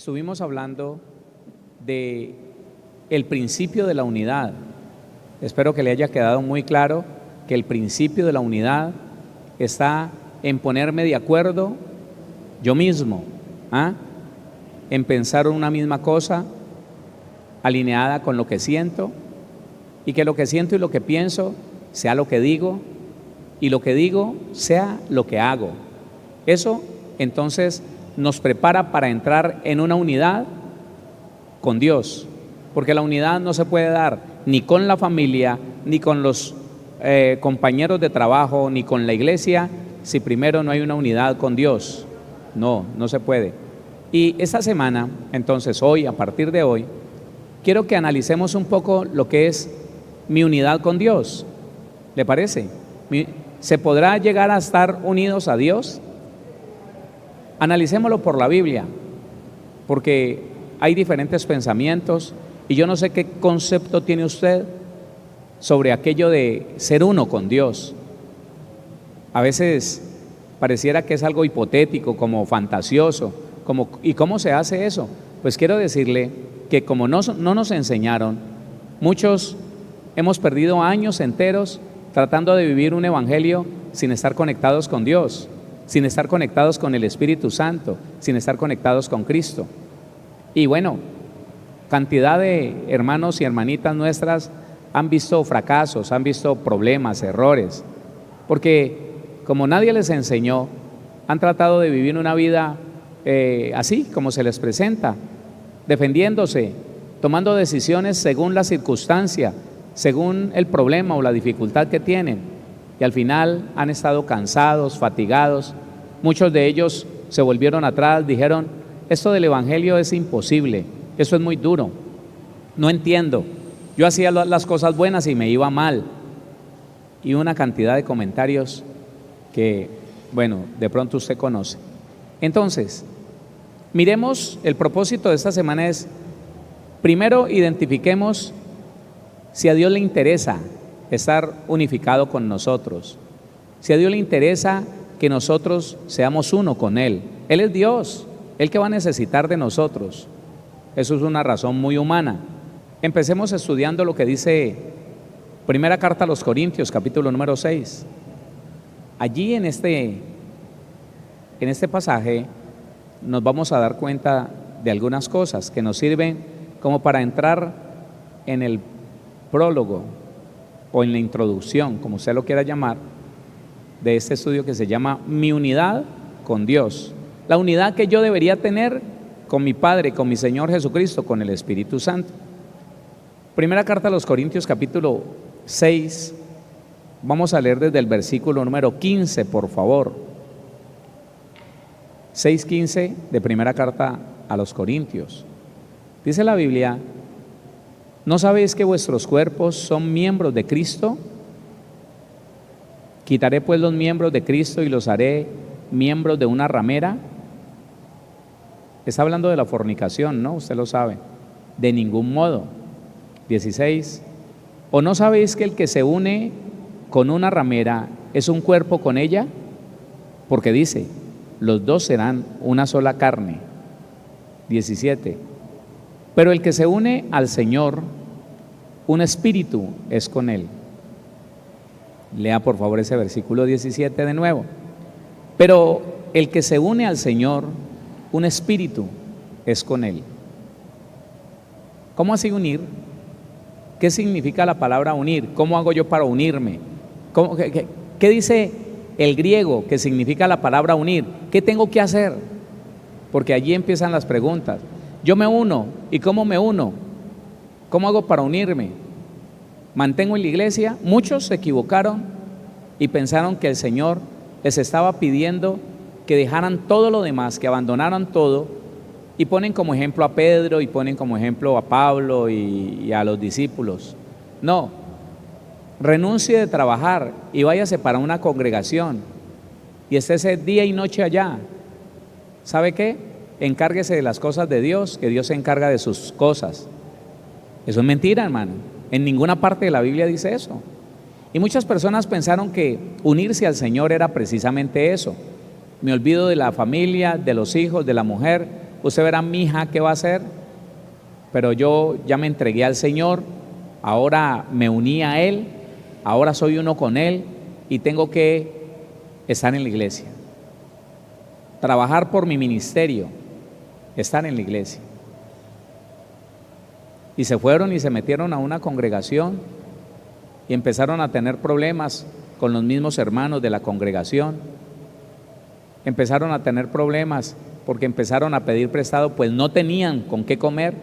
Estuvimos hablando de el principio de la unidad. Espero que le haya quedado muy claro que el principio de la unidad está en ponerme de acuerdo yo mismo, en pensar una misma cosa alineada con lo que siento, y que lo que siento y lo que pienso sea lo que digo, y lo que digo sea lo que hago. Eso entonces nos prepara para entrar en una unidad con Dios, porque la unidad no se puede dar ni con la familia, ni con los compañeros de trabajo, ni con la iglesia, si primero no hay una unidad con Dios. No se puede. Y esta semana, entonces hoy, a partir de hoy, quiero que analicemos un poco lo que es mi unidad con Dios. ¿Le parece? ¿Se podrá llegar a estar unidos a Dios? Analicémoslo por la Biblia, porque hay diferentes pensamientos y yo no sé qué concepto tiene usted sobre aquello de ser uno con Dios. A veces pareciera que es algo hipotético, como fantasioso, ¿y cómo se hace eso? Pues quiero decirle que como no nos enseñaron, muchos hemos perdido años enteros tratando de vivir un evangelio sin estar conectados con Dios, sin estar conectados con el Espíritu Santo, sin estar conectados con Cristo. Y bueno, cantidad de hermanos y hermanitas nuestras han visto fracasos, han visto problemas, errores, porque como nadie les enseñó, han tratado de vivir una vida así como se les presenta, defendiéndose, tomando decisiones según la circunstancia, según el problema o la dificultad que tienen, y al final han estado cansados, fatigados. Muchos de ellos se volvieron atrás, dijeron: esto del evangelio es imposible, eso es muy duro, no entiendo, yo hacía las cosas buenas y me iba mal. Y una cantidad de comentarios que, bueno, de pronto usted conoce. Entonces, miremos, el propósito de esta semana es, primero identifiquemos si a Dios le interesa estar unificado con nosotros, si a Dios le interesa que nosotros seamos uno con Él. Él es Dios, Él que va a necesitar de nosotros. Eso es una razón muy humana. Empecemos estudiando lo que dice Primera Carta a los Corintios, capítulo número 6. Allí en este pasaje nos vamos a dar cuenta de algunas cosas que nos sirven como para entrar en el prólogo o en la introducción, como usted lo quiera llamar, de este estudio que se llama Mi unidad con Dios. La unidad que yo debería tener con mi Padre, con mi Señor Jesucristo, con el Espíritu Santo. Primera Carta a los Corintios, capítulo 6, vamos a leer desde el versículo número 15, por favor. 6:15 de Primera Carta a los Corintios. Dice la Biblia: ¿no sabéis que vuestros cuerpos son miembros de Cristo? ¿Quitaré pues los miembros de Cristo y los haré miembros de una ramera? Está hablando de la fornicación, ¿no? Usted lo sabe. De ningún modo. 16. ¿O no sabéis que el que se une con una ramera es un cuerpo con ella? Porque dice: los dos serán una sola carne. 17. Pero el que se une al Señor, un espíritu es con Él. Lea por favor ese versículo 17 de nuevo. Pero el que se une al Señor, un espíritu es con Él. ¿Cómo así unir? ¿Qué significa la palabra unir? ¿Cómo hago yo para unirme? ¿Qué dice el griego que significa la palabra unir? ¿Qué tengo que hacer? Porque allí empiezan las preguntas. Yo me uno, ¿y cómo me uno? ¿Cómo hago para unirme? ¿Mantengo en la iglesia? Muchos se equivocaron y pensaron que el Señor les estaba pidiendo que dejaran todo lo demás, que abandonaran todo, y ponen como ejemplo a Pedro y ponen como ejemplo a Pablo y a los discípulos. No, renuncie de trabajar y váyase para una congregación y estése día y noche allá. ¿Sabe qué? Encárguese de las cosas de Dios, que Dios se encarga de sus cosas. Eso es mentira, hermano. En ninguna parte de la Biblia dice eso. Y muchas personas pensaron que unirse al Señor era precisamente eso. Me olvido de la familia, de los hijos, de la mujer, usted verá mi hija qué va a hacer, pero yo ya me entregué al Señor, ahora me uní a Él, ahora soy uno con Él y tengo que estar en la iglesia, trabajar por mi ministerio, estar en la iglesia. Y se fueron y se metieron a una congregación y empezaron a tener problemas con los mismos hermanos de la congregación. Empezaron a tener problemas porque empezaron a pedir prestado, pues no tenían con qué comer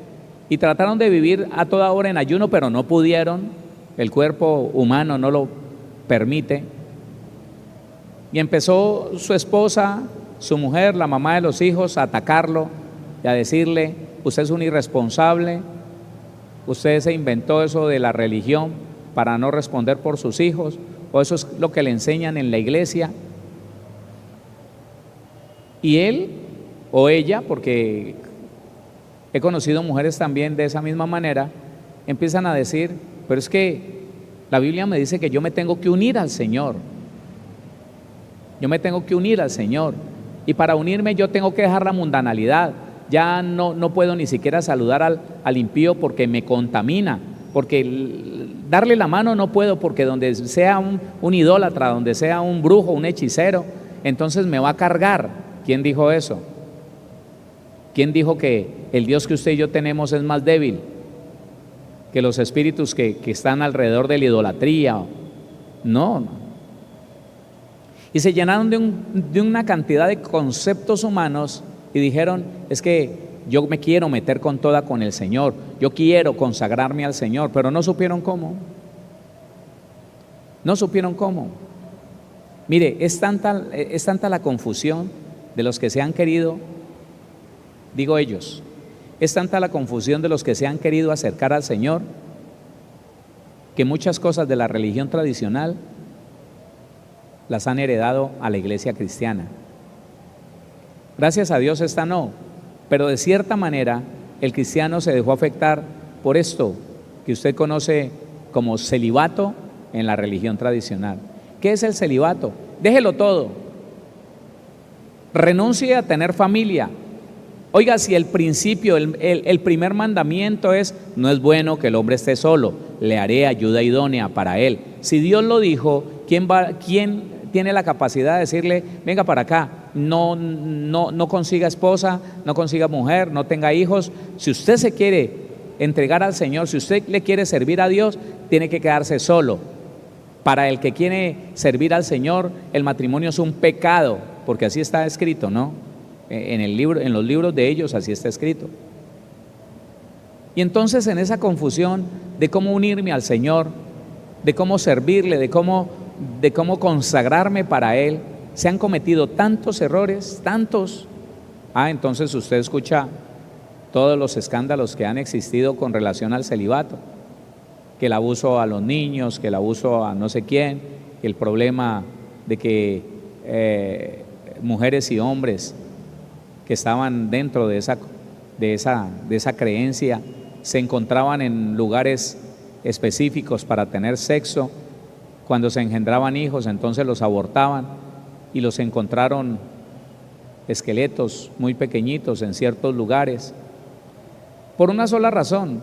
y trataron de vivir a toda hora en ayuno, pero no pudieron, el cuerpo humano no lo permite. Y empezó su esposa, su mujer, la mamá de los hijos, a atacarlo y a decirle: usted es un irresponsable, usted se inventó eso de la religión para no responder por sus hijos, o eso es lo que le enseñan en la iglesia. Y él o ella, porque he conocido mujeres también de esa misma manera, empiezan a decir: pero es que la Biblia me dice que yo me tengo que unir al Señor, yo me tengo que unir al Señor, y para unirme yo tengo que dejar la mundanalidad. Ya no puedo ni siquiera saludar al impío porque me contamina, porque darle la mano no puedo, porque donde sea un idólatra, donde sea un brujo, un hechicero, entonces me va a cargar. ¿Quién dijo eso? ¿Quién dijo que el Dios que usted y yo tenemos es más débil que los espíritus que están alrededor de la idolatría? No. Y se llenaron de una cantidad de conceptos humanos y dijeron: es que yo me quiero meter con toda con el Señor, yo quiero consagrarme al Señor, pero no supieron cómo. No supieron cómo. Mire, es tanta la confusión de los que se han querido, digo ellos, es tanta la confusión de los que se han querido acercar al Señor, que muchas cosas de la religión tradicional las han heredado a la iglesia cristiana. Gracias a Dios esta no, pero de cierta manera el cristiano se dejó afectar por esto que usted conoce como celibato en la religión tradicional. ¿Qué es el celibato? Déjelo todo, renuncie a tener familia. Oiga, si el principio, el primer mandamiento es: no es bueno que el hombre esté solo, le haré ayuda idónea para él. Si Dios lo dijo, ¿quién tiene la capacidad de decirle: venga para acá, no consiga esposa, no consiga mujer, no tenga hijos? Si usted se quiere entregar al Señor, si usted le quiere servir a Dios, tiene que quedarse solo. Para el que quiere servir al Señor, el matrimonio es un pecado, porque así está escrito, ¿no? En los libros de ellos así está escrito. Y entonces, en esa confusión de cómo unirme al Señor, de cómo servirle, de cómo consagrarme para Él, se han cometido tantos errores, tantos. Entonces usted escucha todos los escándalos que han existido con relación al celibato, que el abuso a los niños, que el abuso a no sé quién, que el problema de que mujeres y hombres que estaban dentro de esa creencia se encontraban en lugares específicos para tener sexo. Cuando se engendraban hijos, entonces los abortaban y los encontraron esqueletos muy pequeñitos en ciertos lugares, por una sola razón: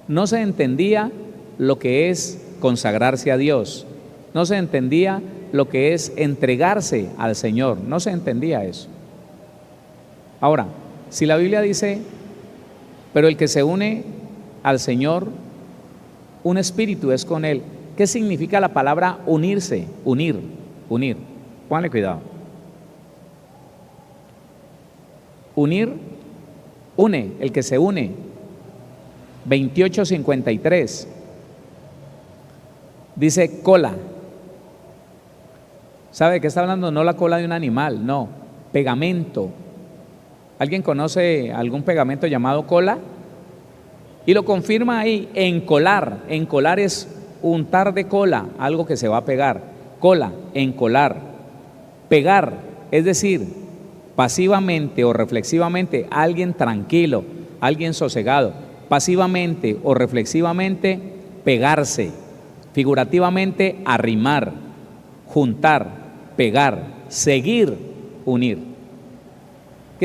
no se entendía lo que es consagrarse a Dios, no se entendía lo que es entregarse al Señor, no se entendía eso. Ahora, si la Biblia dice: pero el que se une al Señor, un espíritu es con Él. ¿Qué significa la palabra unirse? Unir. Pónganle cuidado. Unir, une, el que se une. 28:53 dice cola. ¿Sabe de qué está hablando? No la cola de un animal, no, pegamento. ¿Alguien conoce algún pegamento llamado cola? Y lo confirma ahí: encolar. Encolar es untar de cola, algo que se va a pegar. Cola, encolar. Pegar, es decir, pasivamente o reflexivamente, alguien tranquilo, alguien sosegado. Pasivamente o reflexivamente, pegarse. Figurativamente, arrimar, juntar, pegar, seguir, unir.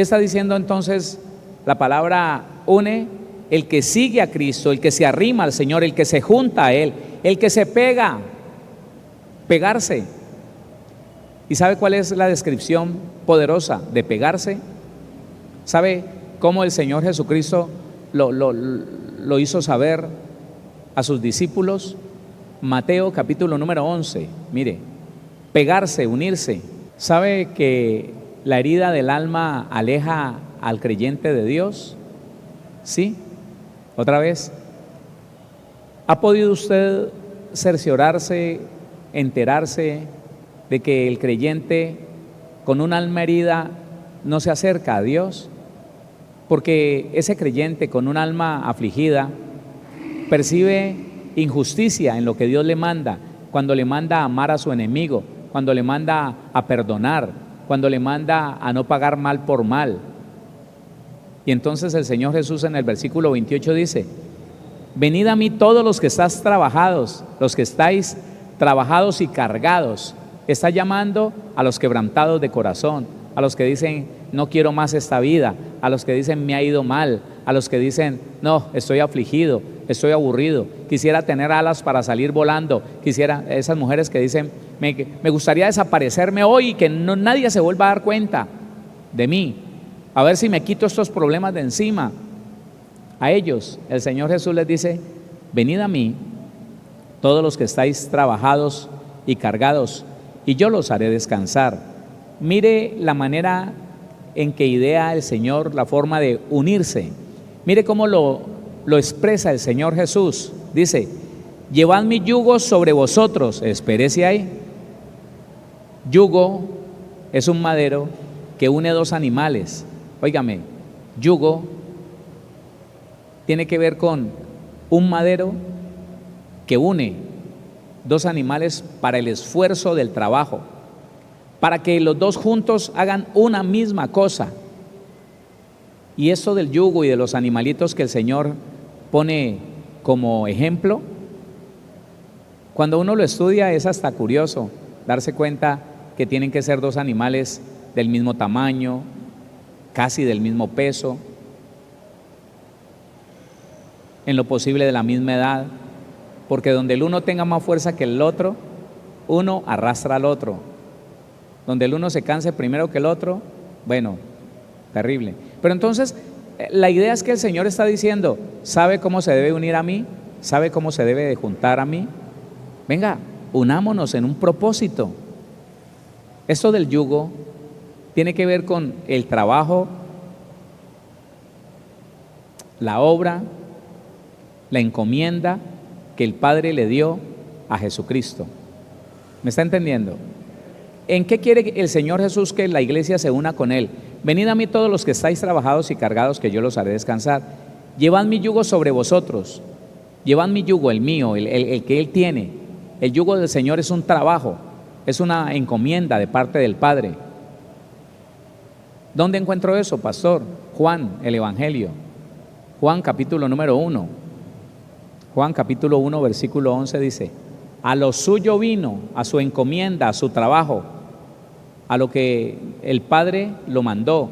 ¿Qué está diciendo entonces la palabra une? El que sigue a Cristo, el que se arrima al Señor, el que se junta a Él, el que se pega, pegarse. ¿Y sabe cuál es la descripción poderosa de pegarse? ¿Sabe cómo el Señor Jesucristo lo hizo saber a sus discípulos? Mateo capítulo número 11, mire, pegarse, unirse. ¿Sabe que la herida del alma aleja al creyente de Dios? ¿Sí? Otra vez, ¿ha podido usted cerciorarse, enterarse de que el creyente con un alma herida no se acerca a Dios? Porque ese creyente con un alma afligida percibe injusticia en lo que Dios le manda, cuando le manda a amar a su enemigo, cuando le manda a perdonar, cuando le manda a no pagar mal por mal. Y entonces el Señor Jesús en el versículo 28 dice: venid a mí todos los que estáis trabajados y cargados. Está llamando a los quebrantados de corazón, a los que dicen no quiero más esta vida, a los que dicen me ha ido mal, a los que dicen no, estoy afligido, estoy aburrido, quisiera tener alas para salir volando, quisiera, esas mujeres que dicen me gustaría desaparecerme hoy y que nadie se vuelva a dar cuenta de mí, a ver si me quito estos problemas de encima. A ellos el Señor Jesús les dice: venid a mí todos los que estáis trabajados y cargados, y yo los haré descansar. Mire la manera en que idea el Señor la forma de unirse. Mire cómo lo expresa el Señor Jesús. Dice: llevad mi yugo sobre vosotros. Espérese ahí. Yugo es un madero que une dos animales. Óigame, yugo tiene que ver con un madero que une dos animales para el esfuerzo del trabajo, para que los dos juntos hagan una misma cosa. Y esto del yugo y de los animalitos que el Señor pone como ejemplo, cuando uno lo estudia es hasta curioso darse cuenta que tienen que ser dos animales del mismo tamaño, casi del mismo peso, en lo posible de la misma edad, porque donde el uno tenga más fuerza que el otro, uno arrastra al otro. Donde el uno se canse primero que el otro, bueno, terrible. Pero entonces, la idea es que el Señor está diciendo: ¿sabe cómo se debe unir a mí? ¿Sabe cómo se debe de juntar a mí? Venga, unámonos en un propósito. Esto del yugo tiene que ver con el trabajo, la obra, la encomienda que el Padre le dio a Jesucristo. ¿Me está entendiendo? ¿En qué quiere el Señor Jesús que la iglesia se una con Él? Venid a mí todos los que estáis trabajados y cargados, que yo los haré descansar. Llevad mi yugo sobre vosotros. Llevad mi yugo, el mío, el que Él tiene. El yugo del Señor es un trabajo, es una encomienda de parte del Padre. ¿Dónde encuentro eso, pastor? Juan, el Evangelio. Juan capítulo número 1. Juan capítulo 1 versículo 11 dice: a lo suyo vino, a su encomienda, a su trabajo, a lo que el Padre lo mandó.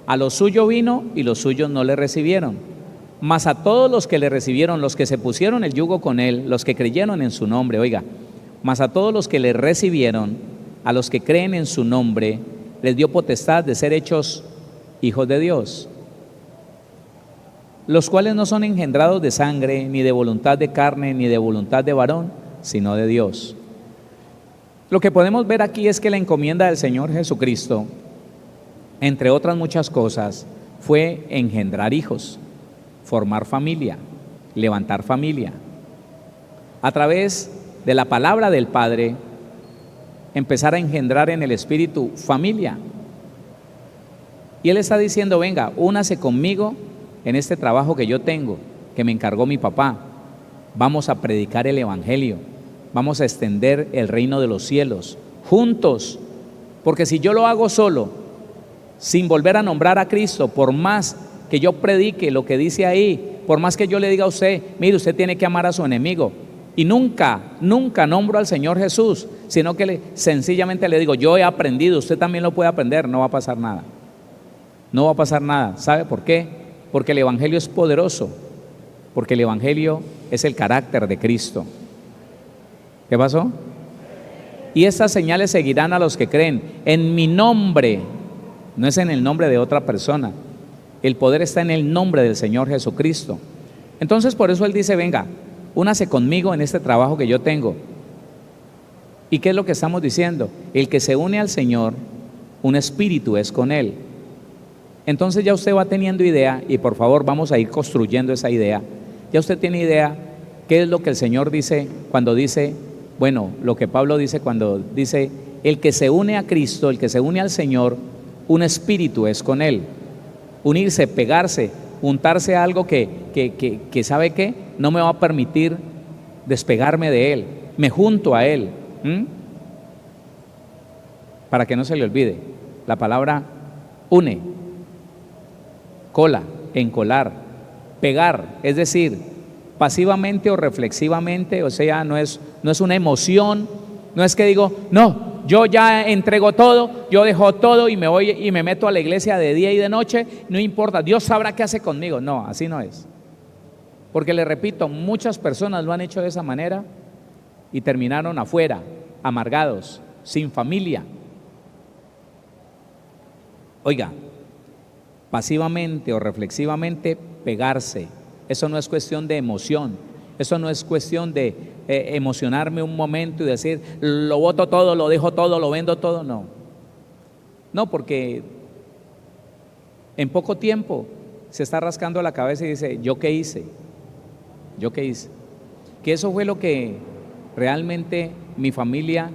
A lo suyo vino y los suyos no le recibieron. Mas a todos los que le recibieron, los que se pusieron el yugo con Él, los que creyeron en su nombre, oiga, mas a todos los que le recibieron, a los que creen en su nombre, les dio potestad de ser hechos hijos de Dios, los cuales no son engendrados de sangre, ni de voluntad de carne, ni de voluntad de varón, sino de Dios. Lo que podemos ver aquí es que la encomienda del Señor Jesucristo, entre otras muchas cosas, fue engendrar hijos, formar familia, levantar familia. A través de la palabra del Padre, empezar a engendrar en el Espíritu familia. Y Él está diciendo: venga, únase conmigo en este trabajo que yo tengo, que me encargó mi papá. Vamos a predicar el Evangelio, vamos a extender el reino de los cielos, juntos. Porque si yo lo hago solo, sin volver a nombrar a Cristo, por más que yo predique lo que dice ahí, por más que yo le diga a usted: mire, usted tiene que amar a su enemigo, y nunca nombro al Señor Jesús, sino que sencillamente le digo: yo he aprendido, usted también lo puede aprender, no va a pasar nada. No va a pasar nada. ¿Sabe por qué? Porque el Evangelio es poderoso, porque el Evangelio es el carácter de Cristo. ¿Qué pasó? Y estas señales seguirán a los que creen. En mi nombre, no es en el nombre de otra persona. El poder está en el nombre del Señor Jesucristo. Entonces por eso Él dice, venga, únase conmigo en este trabajo que yo tengo. ¿Y qué es lo que estamos diciendo? El que se une al Señor, un espíritu es con Él. Entonces ya usted va teniendo idea, y por favor vamos a ir construyendo esa idea. Ya usted tiene idea qué es lo que el Señor dice cuando dice, bueno, lo que Pablo dice cuando dice, el que se une a Cristo, el que se une al Señor, un espíritu es con Él. Unirse, pegarse, juntarse a algo que ¿sabe qué? No me va a permitir despegarme de Él. Me junto a Él. Para que no se le olvide, la palabra une, cola, encolar, pegar, es decir, pasivamente o reflexivamente, o sea, no es una emoción, no es que digo, no, yo ya entrego todo, yo dejo todo y me voy y me meto a la iglesia de día y de noche, no importa, Dios sabrá qué hace conmigo. No, así no es. Porque le repito, muchas personas lo han hecho de esa manera y terminaron afuera, amargados, sin familia. Oiga, pasivamente o reflexivamente pegarse, eso no es cuestión de emoción, eso no es cuestión de emocionarme un momento y decir, lo boto todo, lo dejo todo, lo vendo todo, no. No, porque en poco tiempo se está rascando la cabeza y dice, ¿yo qué hice? ¿Yo qué hice? Que eso fue lo que realmente mi familia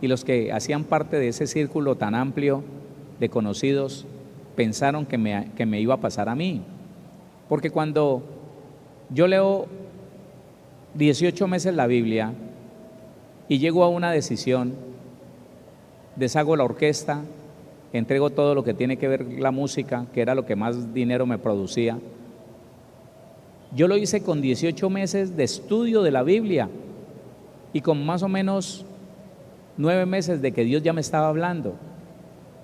y los que hacían parte de ese círculo tan amplio de conocidos pensaron que me iba a pasar a mí. Porque cuando yo leo 18 meses la Biblia y llego a una decisión, deshago la orquesta, entrego todo lo que tiene que ver la música, que era lo que más dinero me producía. Yo lo hice con 18 meses de estudio de la Biblia y con más o menos 9 meses de que Dios ya me estaba hablando.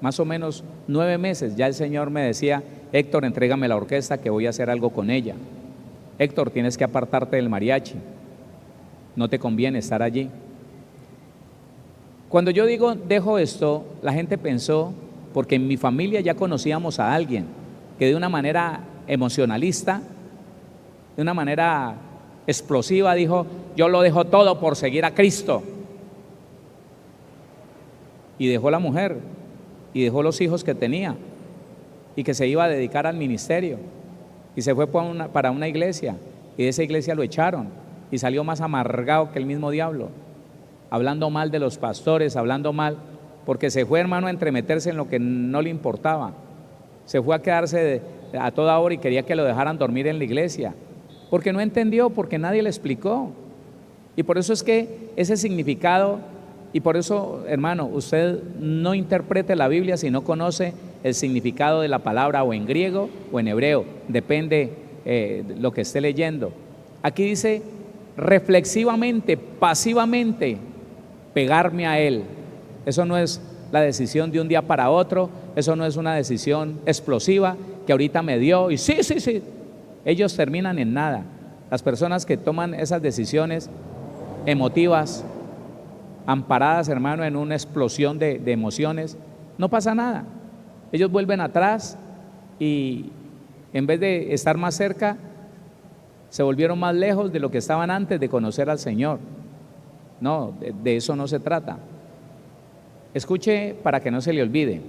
Más o menos 9 meses, ya el Señor me decía, Héctor, entrégame la orquesta que voy a hacer algo con ella. Héctor, tienes que apartarte del mariachi, no te conviene estar allí. Cuando yo digo dejo esto, la gente pensó, porque en mi familia ya conocíamos a alguien que de una manera emocionalista, de una manera explosiva dijo, yo lo dejo todo por seguir a Cristo. Y dejó la mujer, y dejó los hijos que tenía, y que se iba a dedicar al ministerio, y se fue para una iglesia, y de esa iglesia lo echaron, y salió más amargado que el mismo diablo, hablando mal de los pastores, hablando mal, porque se fue, hermano, a entremeterse en lo que no le importaba, se fue a quedarse a toda hora y quería que lo dejaran dormir en la iglesia, porque no entendió, porque nadie le explicó. Y por eso es que ese significado, y por eso, hermano, usted no interprete la Biblia si no conoce el significado de la palabra, o en griego o en hebreo, depende lo que esté leyendo. Aquí dice reflexivamente, pasivamente, pegarme a Él. Eso no es la decisión de un día para otro, eso no es una decisión explosiva que ahorita me dio y sí. Ellos terminan en nada. Las personas que toman esas decisiones emotivas, amparadas, hermano, en una explosión de emociones, no pasa nada. Ellos vuelven atrás y en vez de estar más cerca, se volvieron más lejos de lo que estaban antes de conocer al Señor. No, de eso no se trata. Escuche para que no se le olvide.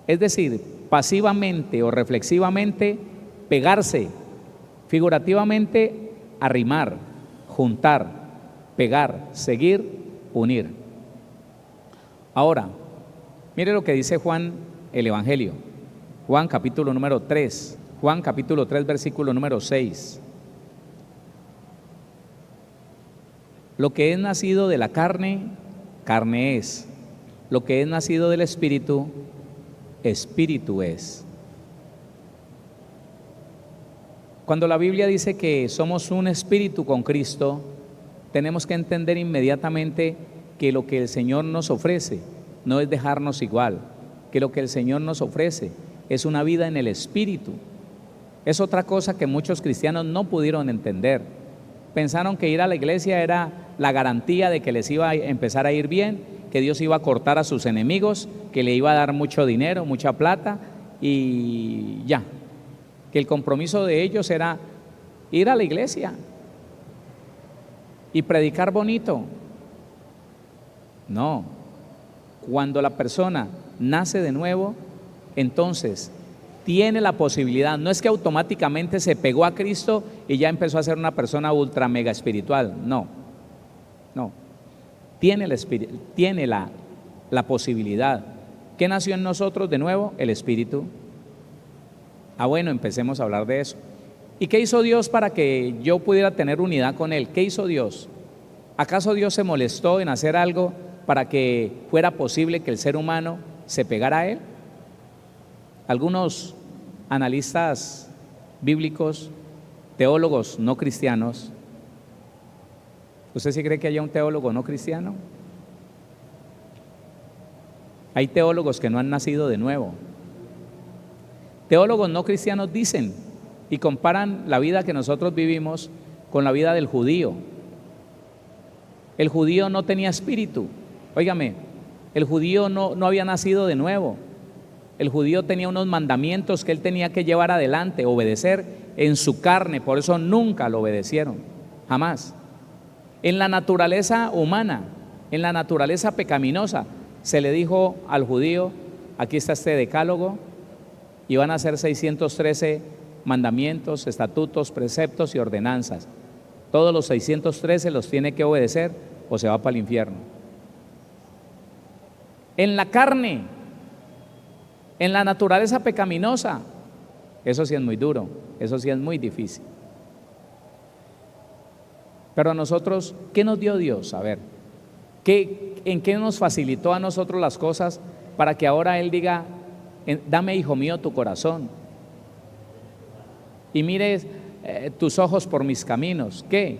Es decir, pasivamente o reflexivamente, pegarse, figurativamente, arrimar, juntar, pegar, seguir, unir. Ahora, mire lo que dice Juan el Evangelio, Juan capítulo número 3, Juan capítulo 3 versículo número 6. Lo que es nacido de la carne, carne es. Lo que es nacido del Espíritu, Espíritu es. Cuando la Biblia dice que somos un espíritu con Cristo, tenemos que entender inmediatamente que lo que el Señor nos ofrece no es dejarnos igual, que lo que el Señor nos ofrece es una vida en el Espíritu. Es otra cosa que muchos cristianos no pudieron entender. Pensaron que ir a la iglesia era la garantía de que les iba a empezar a ir bien, que Dios iba a cortar a sus enemigos, que le iba a dar mucho dinero, mucha plata y ya. Que el compromiso de ellos era ir a la iglesia y predicar bonito. No, cuando la persona nace de nuevo, entonces tiene la posibilidad, no es que automáticamente se pegó a Cristo y ya empezó a ser una persona ultra mega espiritual, no, tiene la posibilidad. ¿Qué nació en nosotros de nuevo? El Espíritu. Bueno, empecemos a hablar de eso. ¿Y qué hizo Dios para que yo pudiera tener unidad con Él? ¿Qué hizo Dios? ¿Acaso Dios se molestó en hacer algo para que fuera posible que el ser humano se pegara a Él? Algunos analistas bíblicos, teólogos no cristianos, ¿usted sí cree que haya un teólogo no cristiano? Hay teólogos que no han nacido de nuevo. Teólogos no cristianos dicen y comparan la vida que nosotros vivimos con la vida del judío. El judío no tenía espíritu. Óigame, el judío no había nacido de nuevo. El judío tenía unos mandamientos que él tenía que llevar adelante, obedecer en su carne, por eso nunca lo obedecieron, jamás. En la naturaleza humana, en la naturaleza pecaminosa, se le dijo al judío, aquí está este decálogo, y van a ser 613 mandamientos, estatutos, preceptos y ordenanzas. Todos los 613 los tiene que obedecer o se va para el infierno. En la carne, en la naturaleza pecaminosa, eso sí es muy duro, eso sí es muy difícil. Pero a nosotros, ¿qué nos dio Dios? A ver, ¿en qué nos facilitó a nosotros las cosas para que ahora Él diga, dame, hijo mío, tu corazón y mires tus ojos por mis caminos? ¿Qué?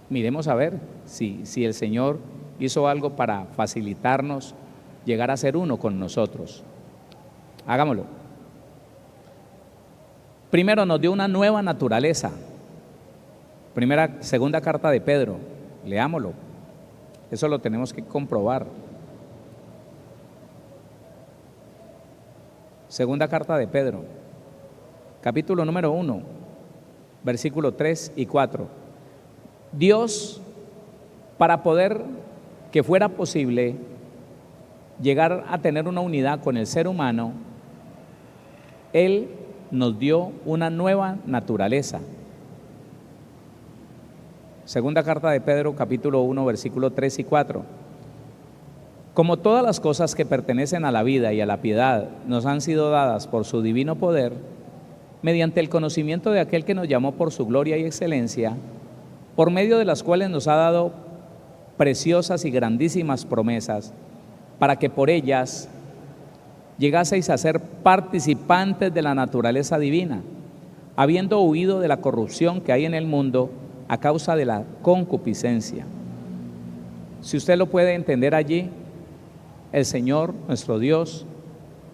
Miremos a ver si el Señor hizo algo para facilitarnos llegar a ser uno con nosotros. Hagámoslo. Primero nos dio una nueva naturaleza. Segunda carta de Pedro, leámoslo. Eso lo tenemos que comprobar. Segunda carta de Pedro, capítulo número 1, versículo 3 y 4. Dios, para poder que fuera posible llegar a tener una unidad con el ser humano, Él nos dio una nueva naturaleza. Segunda carta de Pedro, capítulo 1, versículo 3 y 4. Como todas las cosas que pertenecen a la vida y a la piedad nos han sido dadas por su divino poder, mediante el conocimiento de aquel que nos llamó por su gloria y excelencia, por medio de las cuales nos ha dado preciosas y grandísimas promesas, para que por ellas llegaseis a ser participantes de la naturaleza divina, habiendo huido de la corrupción que hay en el mundo a causa de la concupiscencia. Si usted lo puede entender allí, el Señor, nuestro Dios,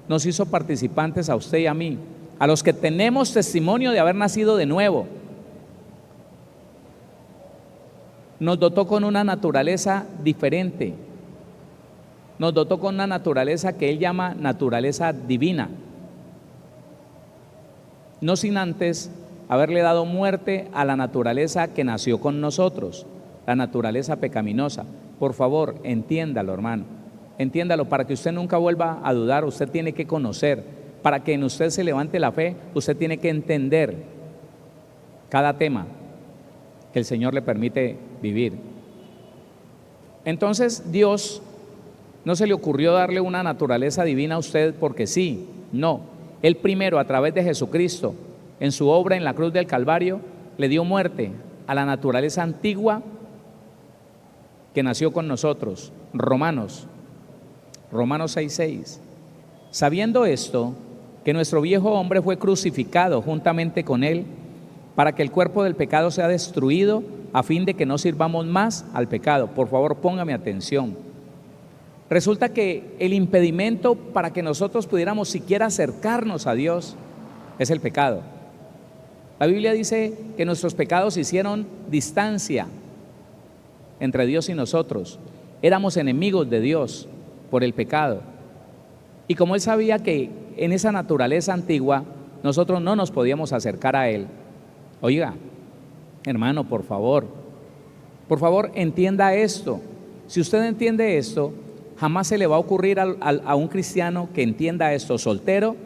nos hizo participantes a usted y a mí, a los que tenemos testimonio de haber nacido de nuevo. Nos dotó con una naturaleza diferente. Nos dotó con una naturaleza que Él llama naturaleza divina. No sin antes haberle dado muerte a la naturaleza que nació con nosotros, la naturaleza pecaminosa. Por favor, entiéndalo, hermano. Entiéndalo, para que usted nunca vuelva a dudar. Usted tiene que conocer. Para que en usted se levante la fe, usted tiene que entender cada tema que el Señor le permite vivir. Entonces, Dios no se le ocurrió darle una naturaleza divina a usted porque sí, no. Él primero, a través de Jesucristo, en su obra en la cruz del Calvario, le dio muerte a la naturaleza antigua que nació con nosotros. Romanos 6:6. Sabiendo esto, que nuestro viejo hombre fue crucificado juntamente con él, para que el cuerpo del pecado sea destruido, a fin de que no sirvamos más al pecado. Por favor, póngame atención. Resulta que el impedimento para que nosotros pudiéramos siquiera acercarnos a Dios es el pecado. La Biblia dice que nuestros pecados hicieron distancia entre Dios y nosotros. Éramos enemigos de Dios por el pecado. Y como Él sabía que en esa naturaleza antigua nosotros no nos podíamos acercar a Él, oiga, hermano, por favor entienda esto. Si usted entiende esto, jamás se le va a ocurrir a un cristiano que entienda esto, soltero,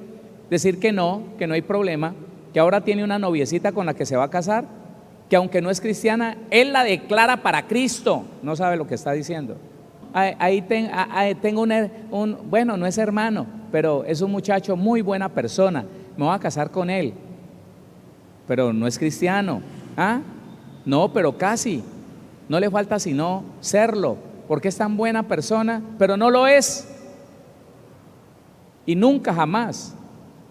decir que no hay problema, que ahora tiene una noviecita con la que se va a casar, que aunque no es cristiana, él la declara para Cristo. No sabe lo que está diciendo. Ahí tengo bueno, no es hermano, pero es un muchacho muy buena persona, me voy a casar con él, pero no es cristiano. No, pero casi, no le falta sino serlo, porque es tan buena persona, pero no lo es. Y nunca jamás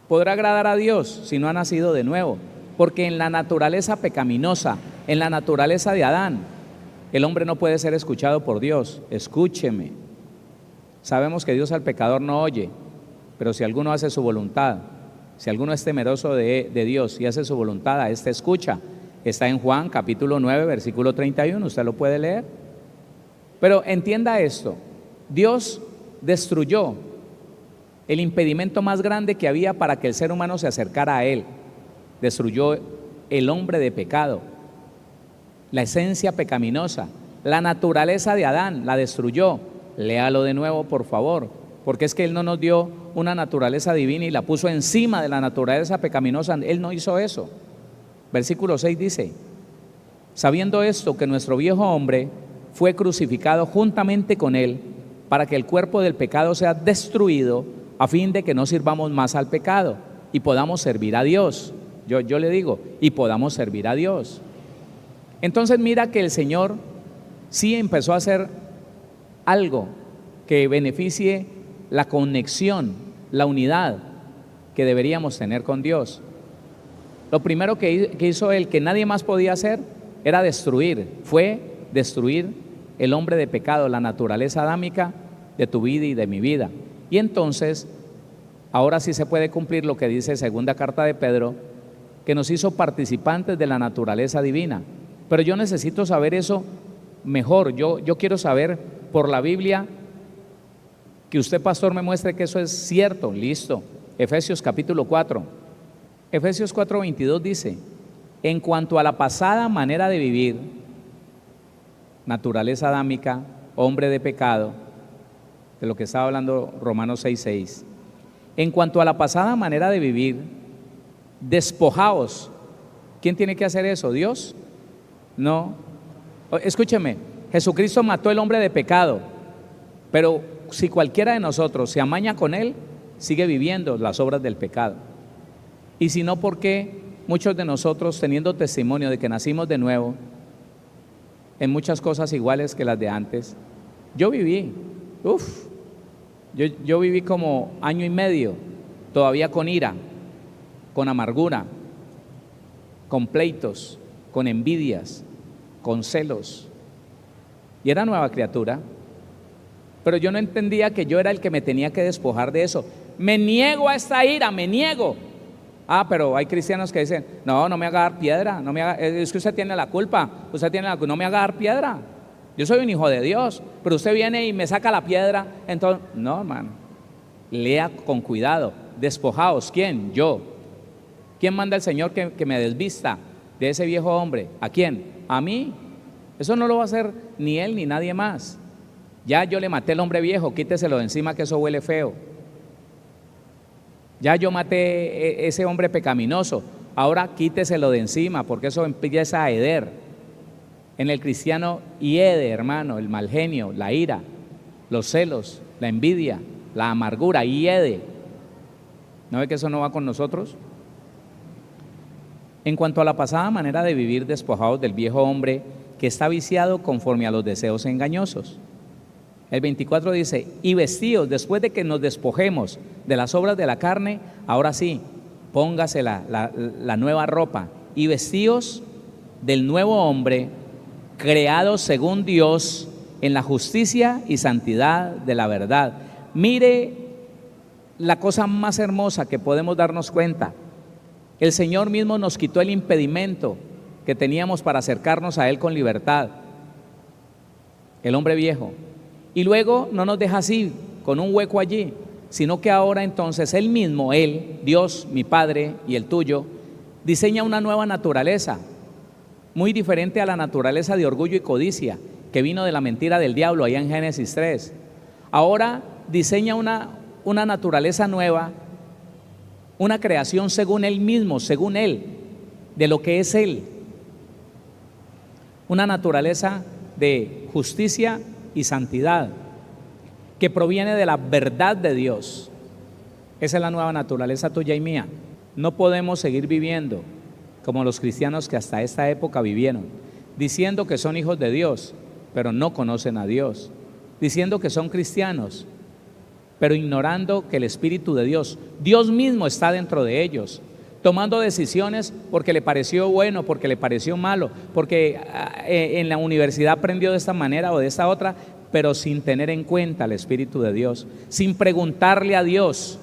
podrá agradar a Dios si no ha nacido de nuevo, porque en la naturaleza pecaminosa, en la naturaleza de Adán, el hombre no puede ser escuchado por Dios. Escúcheme, sabemos que Dios al pecador no oye, pero si alguno hace su voluntad, si alguno es temeroso de Dios y hace su voluntad, a este escucha. Está en Juan capítulo 9 versículo 31, usted lo puede leer. Pero entienda esto, Dios destruyó el impedimento más grande que había para que el ser humano se acercara a Él. Destruyó el hombre de pecado, la esencia pecaminosa, la naturaleza de Adán, la destruyó. Léalo de nuevo, por favor, porque es que Él no nos dio una naturaleza divina y la puso encima de la naturaleza pecaminosa. Él no hizo eso. Versículo 6 dice: sabiendo esto, que nuestro viejo hombre fue crucificado juntamente con Él, para que el cuerpo del pecado sea destruido, a fin de que no sirvamos más al pecado y podamos servir a Dios. Yo le digo, y podamos servir a Dios. Entonces mira que el Señor sí empezó a hacer algo que beneficie la conexión, la unidad que deberíamos tener con Dios. Lo primero que hizo Él, que nadie más podía hacer, era fue destruir el hombre de pecado, la naturaleza adámica de tu vida y de mi vida. Y entonces, ahora sí se puede cumplir lo que dice segunda carta de Pedro, que nos hizo participantes de la naturaleza divina. Pero yo necesito saber eso mejor. Yo quiero saber por la Biblia, que usted, pastor, me muestre que eso es cierto. Listo. Efesios capítulo 4. Efesios 4:22 dice: en cuanto a la pasada manera de vivir, naturaleza adámica, hombre de pecado, de lo que estaba hablando Romanos 6:6. En cuanto a la pasada manera de vivir, despojaos. ¿Quién tiene que hacer eso? ¿Dios? No. Escúcheme, Jesucristo mató el hombre de pecado, pero si cualquiera de nosotros se amaña con él, sigue viviendo las obras del pecado. Y si no, ¿por qué muchos de nosotros, teniendo testimonio de que nacimos de nuevo, en muchas cosas iguales que las de antes? Yo viví, yo viví como año y medio, todavía con ira, con amargura, con pleitos, con envidias, con celos. Y era nueva criatura, pero yo no entendía que yo era el que me tenía que despojar de eso. Me niego a esta ira, me niego. Pero hay cristianos que dicen: no me haga dar piedra, es que usted tiene la culpa, no me haga dar piedra. Yo soy un hijo de Dios, pero usted viene y me saca la piedra. Entonces, no, hermano, lea con cuidado. Despojaos. ¿Quién? Yo. ¿Quién manda el Señor que me desvista de ese viejo hombre? ¿A quién? A mí. Eso no lo va a hacer ni él ni nadie más. Ya yo le maté al hombre viejo, quíteselo de encima, que eso huele feo. Ya yo maté ese hombre pecaminoso, ahora quíteselo de encima, porque eso empieza a heder. En el cristiano hiede, hermano, el mal genio, la ira, los celos, la envidia, la amargura, hiede. ¿No ve que eso no va con nosotros? En cuanto a la pasada manera de vivir, despojados del viejo hombre que está viciado conforme a los deseos engañosos. El 24 dice: y vestidos, después de que nos despojemos de las obras de la carne, ahora sí, póngase la nueva ropa, y vestidos del nuevo hombre, creado según Dios en la justicia y santidad de la verdad. Mire la cosa más hermosa que podemos darnos cuenta. El Señor mismo nos quitó el impedimento que teníamos para acercarnos a Él con libertad, el hombre viejo. Y luego no nos deja así, con un hueco allí, sino que ahora entonces Él mismo, Él, Dios, mi Padre y el tuyo, diseña una nueva naturaleza, muy diferente a la naturaleza de orgullo y codicia que vino de la mentira del diablo allá en Génesis 3. Ahora diseña una naturaleza nueva, una creación según Él mismo, según Él, de lo que es Él. Una naturaleza de justicia y santidad que proviene de la verdad de Dios. Esa es la nueva naturaleza tuya y mía. No podemos seguir viviendo como los cristianos que hasta esta época vivieron, diciendo que son hijos de Dios, pero no conocen a Dios, diciendo que son cristianos, pero ignorando que el Espíritu de Dios, Dios mismo está dentro de ellos, tomando decisiones porque le pareció bueno, porque le pareció malo, porque en la universidad aprendió de esta manera o de esta otra, pero sin tener en cuenta el Espíritu de Dios, sin preguntarle a Dios,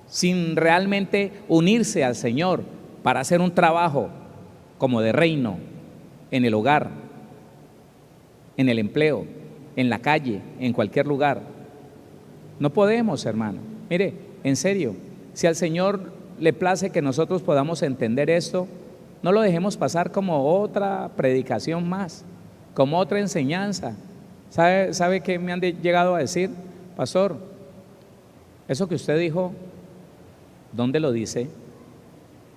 sin realmente unirse al Señor para hacer un trabajo como de reino, en el hogar, en el empleo, en la calle, en cualquier lugar. No podemos, hermano. Mire, en serio, si al Señor le place que nosotros podamos entender esto, no lo dejemos pasar como otra predicación más, como otra enseñanza. ¿Sabe qué me han llegado a decir? Pastor, eso que usted dijo, ¿dónde lo dice?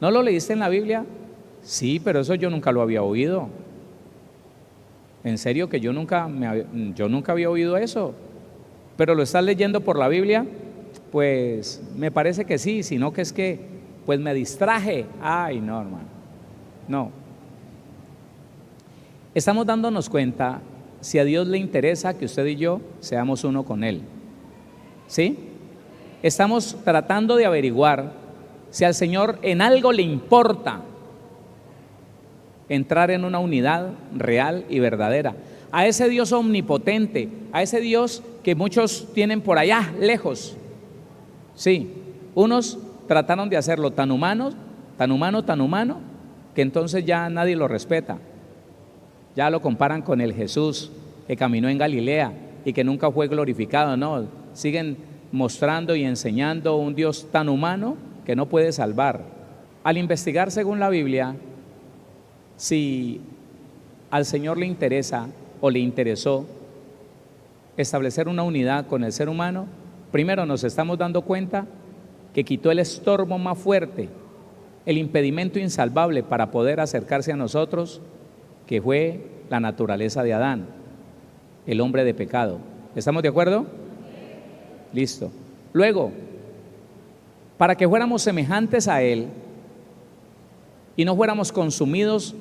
¿No lo leíste en la Biblia? Sí, pero eso yo nunca lo había oído. En serio que yo nunca había oído eso. ¿Pero lo estás leyendo por la Biblia? Pues me parece que sí, sino que es que pues me distraje. Ay, no, hermano, no. Estamos dándonos cuenta si a Dios le interesa que usted y yo seamos uno con Él, ¿sí? Estamos tratando de averiguar si al Señor en algo le importa entrar en una unidad real y verdadera. A ese Dios omnipotente, a ese Dios que muchos tienen por allá lejos. Sí, unos trataron de hacerlo tan humano, que entonces ya nadie lo respeta. Ya lo comparan con el Jesús que caminó en Galilea y que nunca fue glorificado. No, siguen mostrando y enseñando un Dios tan humano que no puede salvar. Al investigar según la Biblia, si al Señor le interesa o le interesó establecer una unidad con el ser humano, primero nos estamos dando cuenta que quitó el estorbo más fuerte, el impedimento insalvable para poder acercarse a nosotros, que fue la naturaleza de Adán, el hombre de pecado. ¿Estamos de acuerdo? Listo. Luego, para que fuéramos semejantes a Él y no fuéramos consumidos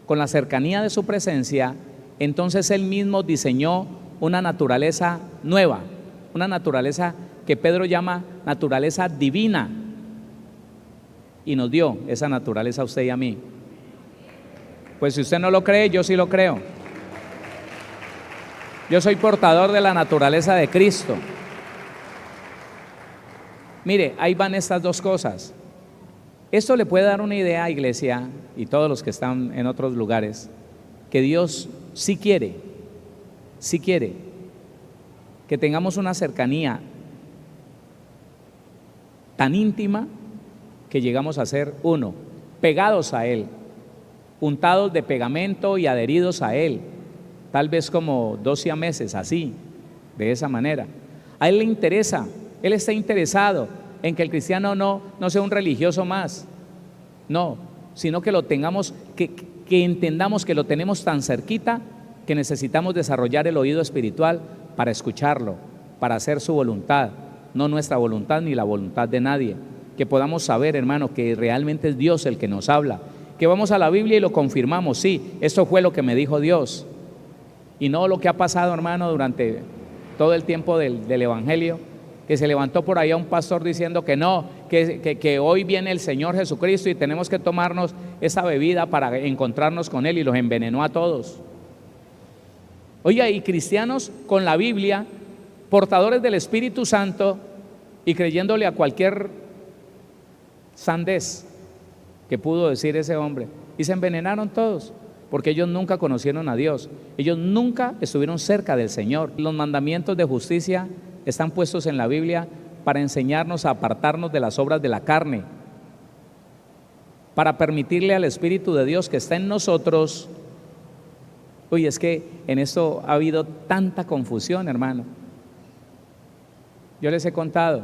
con la cercanía de su presencia, entonces Él mismo diseñó una naturaleza nueva, una naturaleza que Pedro llama naturaleza divina, y nos dio esa naturaleza a usted y a mí. Pues si usted no lo cree, yo sí lo creo. Yo soy portador de la naturaleza de Cristo. Mire, ahí van estas dos cosas. Esto le puede dar una idea, iglesia, y todos los que están en otros lugares, que Dios sí quiere que tengamos una cercanía tan íntima que llegamos a ser uno, pegados a Él, untados de pegamento y adheridos a Él, tal vez como 2 siameses, así, de esa manera. A Él le interesa, Él está interesado en que el cristiano no sea un religioso más, no, sino que lo tengamos, que entendamos que lo tenemos tan cerquita que necesitamos desarrollar el oído espiritual para escucharlo, para hacer su voluntad, no nuestra voluntad ni la voluntad de nadie. Que podamos saber, hermano, que realmente es Dios el que nos habla, que vamos a la Biblia y lo confirmamos, sí, esto fue lo que me dijo Dios, y no lo que ha pasado, hermano, durante todo el tiempo del Evangelio, que se levantó por allá un pastor diciendo que no, que hoy viene el Señor Jesucristo y tenemos que tomarnos esa bebida para encontrarnos con Él, y los envenenó a todos. Oiga, y cristianos con la Biblia, portadores del Espíritu Santo y creyéndole a cualquier sandez que pudo decir ese hombre. Y se envenenaron todos, porque ellos nunca conocieron a Dios. Ellos nunca estuvieron cerca del Señor. Los mandamientos de justicia están puestos en la Biblia para enseñarnos a apartarnos de las obras de la carne, para permitirle al Espíritu de Dios que está en nosotros. Uy, es que en esto ha habido tanta confusión, hermano. Yo les he contado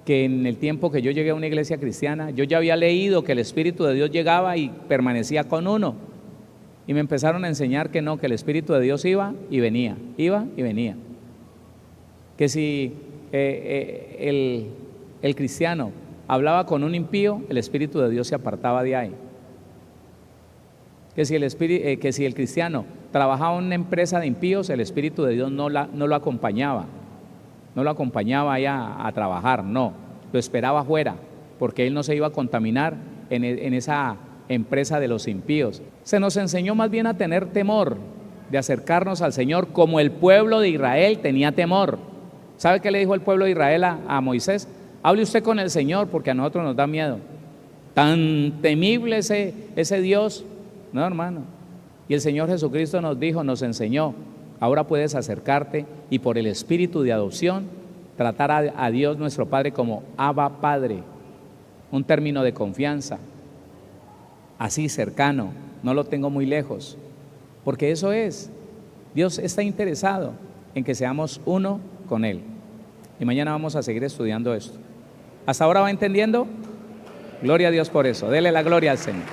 que en el tiempo que yo llegué a una iglesia cristiana, yo ya había leído que el Espíritu de Dios llegaba y permanecía con uno. Y me empezaron a enseñar que no, que el Espíritu de Dios iba y venía, iba y venía. Que si el cristiano hablaba con un impío, el Espíritu de Dios se apartaba de ahí. Que si el cristiano trabajaba en una empresa de impíos, el Espíritu de Dios no lo acompañaba. No lo acompañaba allá a trabajar, no, lo esperaba afuera, porque él no se iba a contaminar en esa empresa de los impíos. Se nos enseñó más bien a tener temor de acercarnos al Señor, como el pueblo de Israel tenía temor. ¿Sabe qué le dijo el pueblo de Israel a Moisés? Hable usted con el Señor, porque a nosotros nos da miedo. Tan temible ese Dios, no, hermano. Y el Señor Jesucristo nos enseñó: ahora puedes acercarte y por el espíritu de adopción tratar a Dios nuestro Padre como Abba Padre, un término de confianza, así cercano, no lo tengo muy lejos, porque eso es, Dios está interesado en que seamos uno con Él. Y mañana vamos a seguir estudiando esto. ¿Hasta ahora va entendiendo? Gloria a Dios por eso. Dele la gloria al Señor.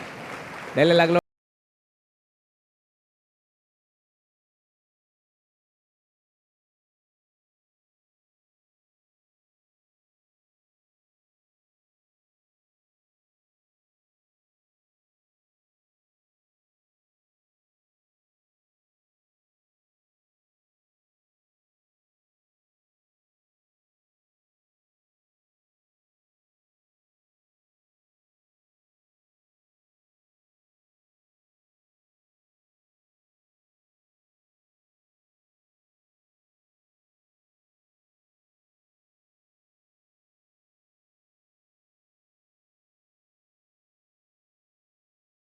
Dele la gloria.